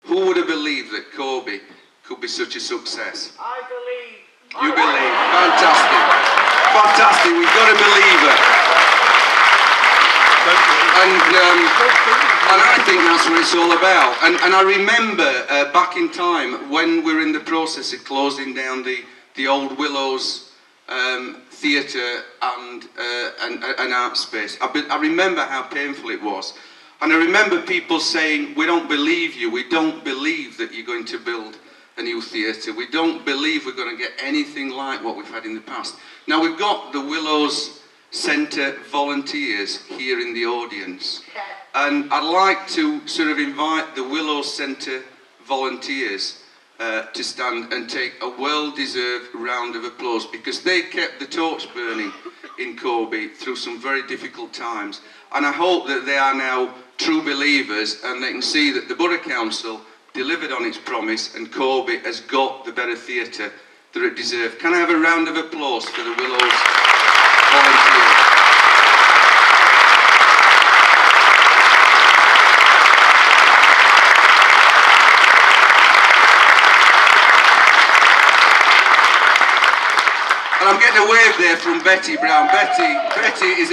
Who would have believed that Corby could be such a success? I believe. You believe. Fantastic. Fantastic. We've got a believer. And I think that's what it's all about. And I remember back in time when we were in the process of closing down the old Willows theatre and an art space. I remember how painful it was. And I remember people saying, we don't believe you. We don't believe that you're going to build a new theatre. We don't believe we're going to get anything like what we've had in the past. Now we've got the Willows Centre volunteers here in the audience. And I'd like to sort of invite the Willows Centre volunteers to stand and take a well-deserved round of applause, because they kept the torch burning in Corby through some very difficult times. And I hope that they are now true believers and they can see that the Borough Council delivered on its promise and Corby has got the better theatre that it deserved. Can I have a round of applause for the Willows volunteers? And I'm getting a wave there from Betty Brown. Betty is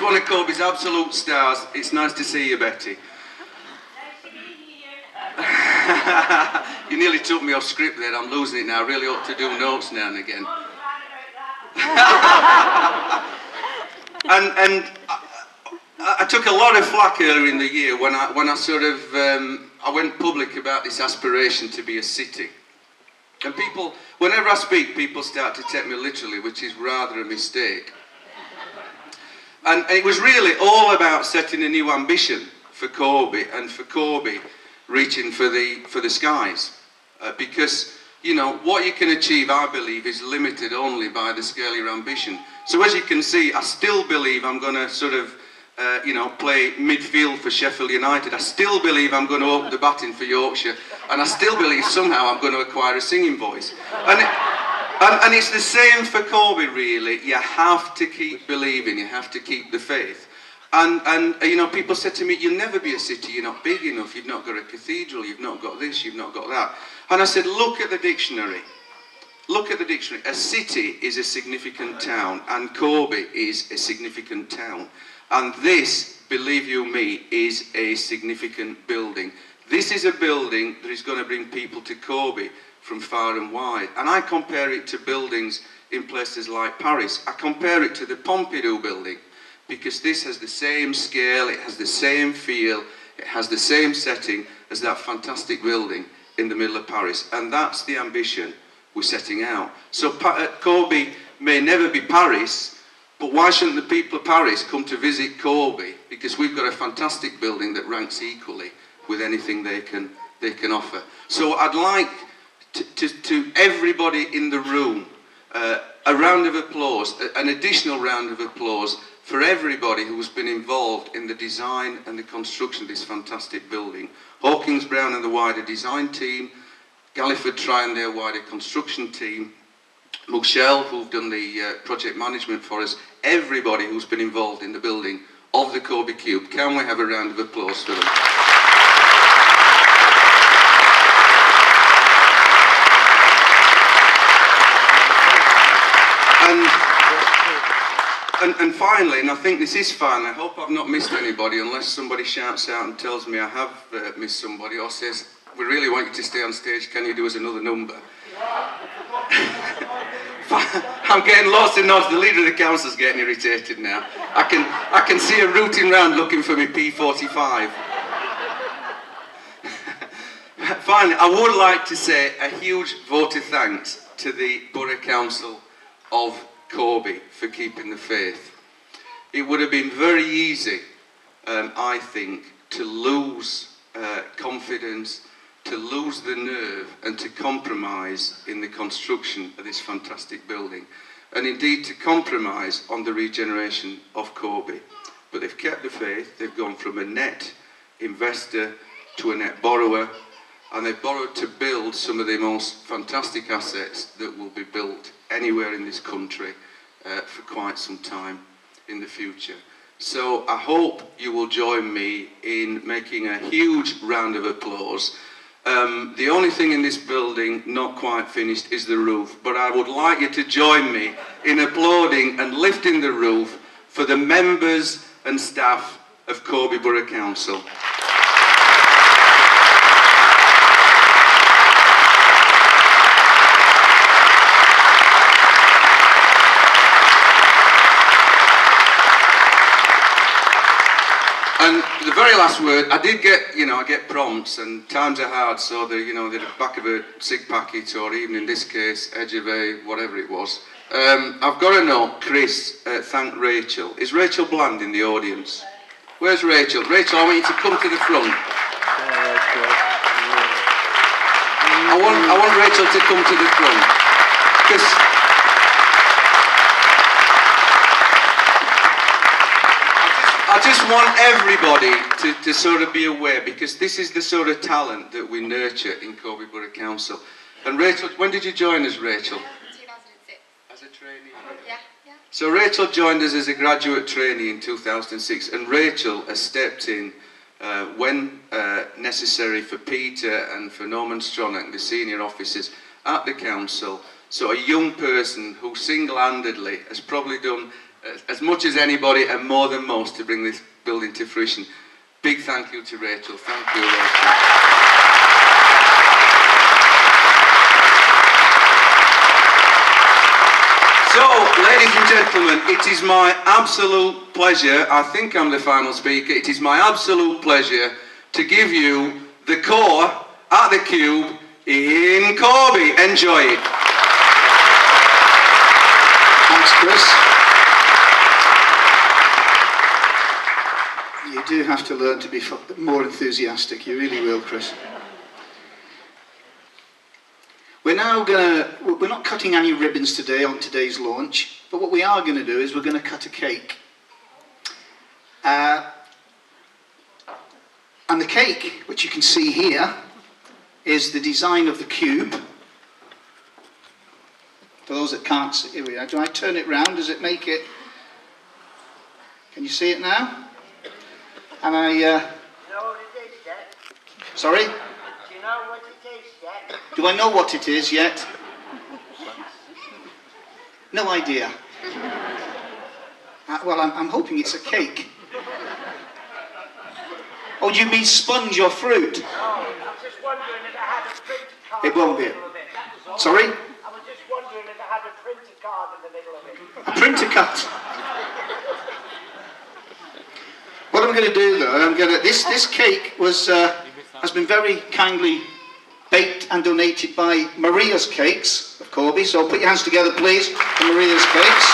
one of Corby's absolute stars. It's nice to see you, Betty. Nice to meet you. You nearly took me off script there. I'm losing it now. I really ought to do notes now and again. And I took a lot of flack earlier in the year when I sort of I went public about this aspiration to be a city. And people, whenever I speak, people start to take me literally, which is rather a mistake. And it was really all about setting a new ambition for Corby and for Corby reaching for the skies. Because, you know, what you can achieve, I believe, is limited only by the scale of your ambition. So as you can see, I still believe I'm going to sort of, you know, play midfield for Sheffield United. I still believe I'm going to open the batting for Yorkshire. And I still believe somehow I'm going to acquire a singing voice. And it's the same for Corby, really. You have to keep believing. You have to keep the faith. And you know, people said to me, you'll never be a city. You're not big enough. You've not got a cathedral. You've not got this. You've not got that. And I said, look at the dictionary. Look at the dictionary. A city is a significant town. And Corby is a significant town. And this, believe you me, is a significant building. This is a building that is going to bring people to Corby from far and wide. And I compare it to buildings in places like Paris. I compare it to the Pompidou building, because this has the same scale, it has the same feel, it has the same setting as that fantastic building in the middle of Paris. And that's the ambition we're setting out. So Corby may never be Paris, but why shouldn't the people of Paris come to visit Corby? Because we've got a fantastic building that ranks equally with anything they can offer. So I'd like to everybody in the room, a round of applause, an additional round of applause for everybody who's been involved in the design and the construction of this fantastic building. Hawkins Brown and the wider design team, Galliford Try and their wider construction team, Michelle, who've done the project management for us, everybody who's been involved in the building of the Corby Cube. Can we have a round of applause for them? And finally, and I think this is final, I hope I've not missed anybody, unless somebody shouts out and tells me I have missed somebody, or says, we really want you to stay on stage, can you do us another number? I'm getting lost in nods. The leader of the council's getting irritated now. I can see her rooting round looking for me P45. Finally, I would like to say a huge vote of thanks to the Borough Council of Corby for keeping the faith. It would have been very easy, I think, to lose confidence, to lose the nerve and to compromise in the construction of this fantastic building, and indeed to compromise on the regeneration of Corby. But they've kept the faith. They've gone from a net investor to a net borrower, and they've borrowed to build some of the most fantastic assets that will be built anywhere in this country for quite some time in the future. So I hope you will join me in making a huge round of applause The only thing in this building not quite finished is the roof, but I would like you to join me in applauding and lifting the roof for the members and staff of Corby Borough Council. And the very last word, I did get, I get prompts, and times are hard, so the back of a cig packet, or even in this case, edge of a whatever it was. I've got to know, Chris, thank Rachel. Is Rachel Bland in the audience? Where's Rachel? Rachel, I want you to come to the front. I want Rachel to come to the front. Because I just want everybody to sort of be aware, because this is the sort of talent that we nurture in Corby Borough Council. And Rachel, when did you join us, Rachel? 2006. As a trainee? Yeah. So Rachel joined us as a graduate trainee in 2006, and Rachel has stepped in when necessary for Peter and for Norman Stronach, the senior officers at the council. So a young person who single-handedly has probably done as much as anybody and more than most to bring this building to fruition. Big thank you to Rachel. Thank you, Rachel. So, ladies and gentlemen, it is my absolute pleasure, I think I'm the final speaker, it is my absolute pleasure to give you the core at the Cube in Corby. Enjoy it. Thanks, Chris. You do have to learn to be more enthusiastic. You really will, Chris. We're not cutting any ribbons today on today's launch, but what we are going to do is we're going to cut a cake. And the cake, which you can see here, is the design of the cube. For those that can't see, here we are. Do I turn it round? Does it make it? Can you see it now? And I, You know what it is yet? sorry? Do you know what it is yet? Do I know what it is yet? No idea. Well, I'm hoping it's a cake. Oh, do you mean sponge or fruit? Oh, I was just wondering if it had a printer card It won't be. in the middle of it. That was all. Sorry? I was just wondering if it had a printer card in the middle of it. A printer cut. What I'm going to do though, this cake has been very kindly baked and donated by Maria's Cakes of Corby. So put your hands together, please, for Maria's Cakes.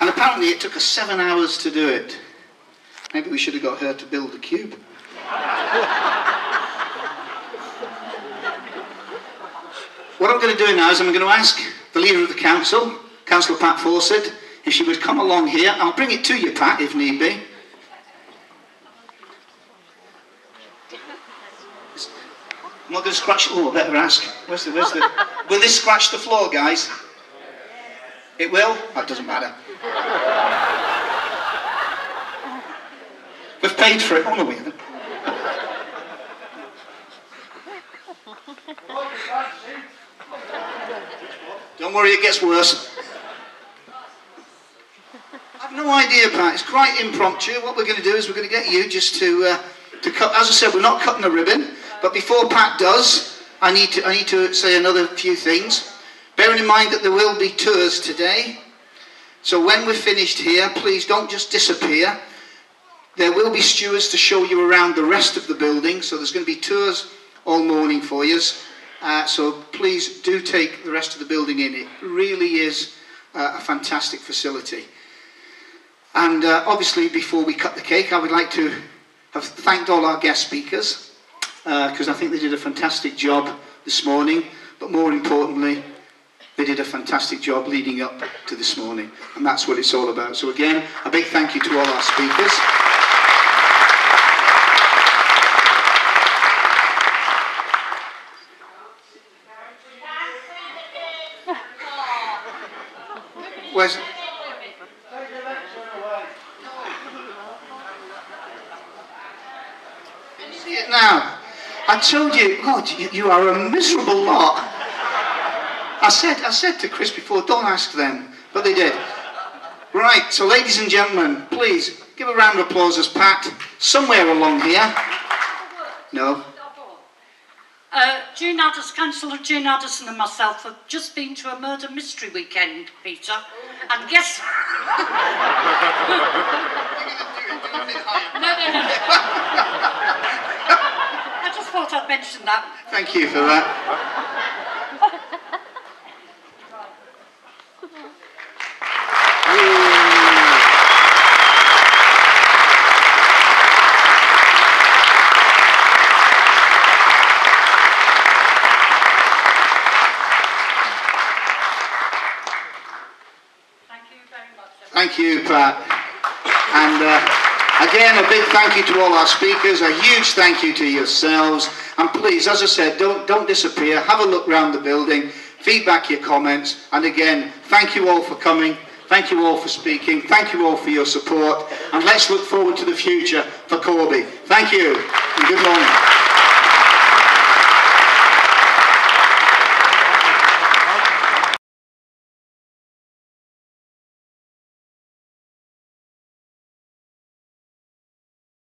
And apparently it took us 7 hours to do it. Maybe we should have got her to build the cube. What I'm going to do now is I'm going to ask the leader of the council, Councillor Pat Fawcett, if she would come along here. I'll bring it to you, Pat, if need be. I'm not going to scratch. Oh, I better ask. Where's the? Will this scratch the floor, guys? It will? That doesn't matter. We've paid for it. Oh, no, we haven't. Don't worry, it gets worse. I've no idea, Pat. It's quite impromptu. What we're going to do is we're going to get you just to cut. As I said, we're not cutting a ribbon. But before Pat does, I need to say another few things. Bearing in mind that there will be tours today. So when we're finished here, please don't just disappear. There will be stewards to show you around the rest of the building. So there's going to be tours all morning for you. So please do take the rest of the building in. It really is a fantastic facility. And obviously, before we cut the cake, I would like to have thanked all our guest speakers, because I think they did a fantastic job this morning. But more importantly, they did a fantastic job leading up to this morning. And that's what it's all about. So again, a big thank you to all our speakers. Where's... See it now. I told you, God, you are a miserable lot. I said to Chris before, don't ask them, but they did. Right, so ladies and gentlemen, please give a round of applause as Pat, somewhere along here. No. June Addison, Councillor June Addison and myself have just been to a murder mystery weekend, Peter. And guess... No. I just thought I'd mention that. Thank you for that. Thank you, Pat. And again, a big thank you to all our speakers, a huge thank you to yourselves. And please, as I said, don't disappear. Have a look around the building, feedback your comments. And again, thank you all for coming. Thank you all for speaking. Thank you all for your support. And let's look forward to the future for Corby. Thank you, and good morning.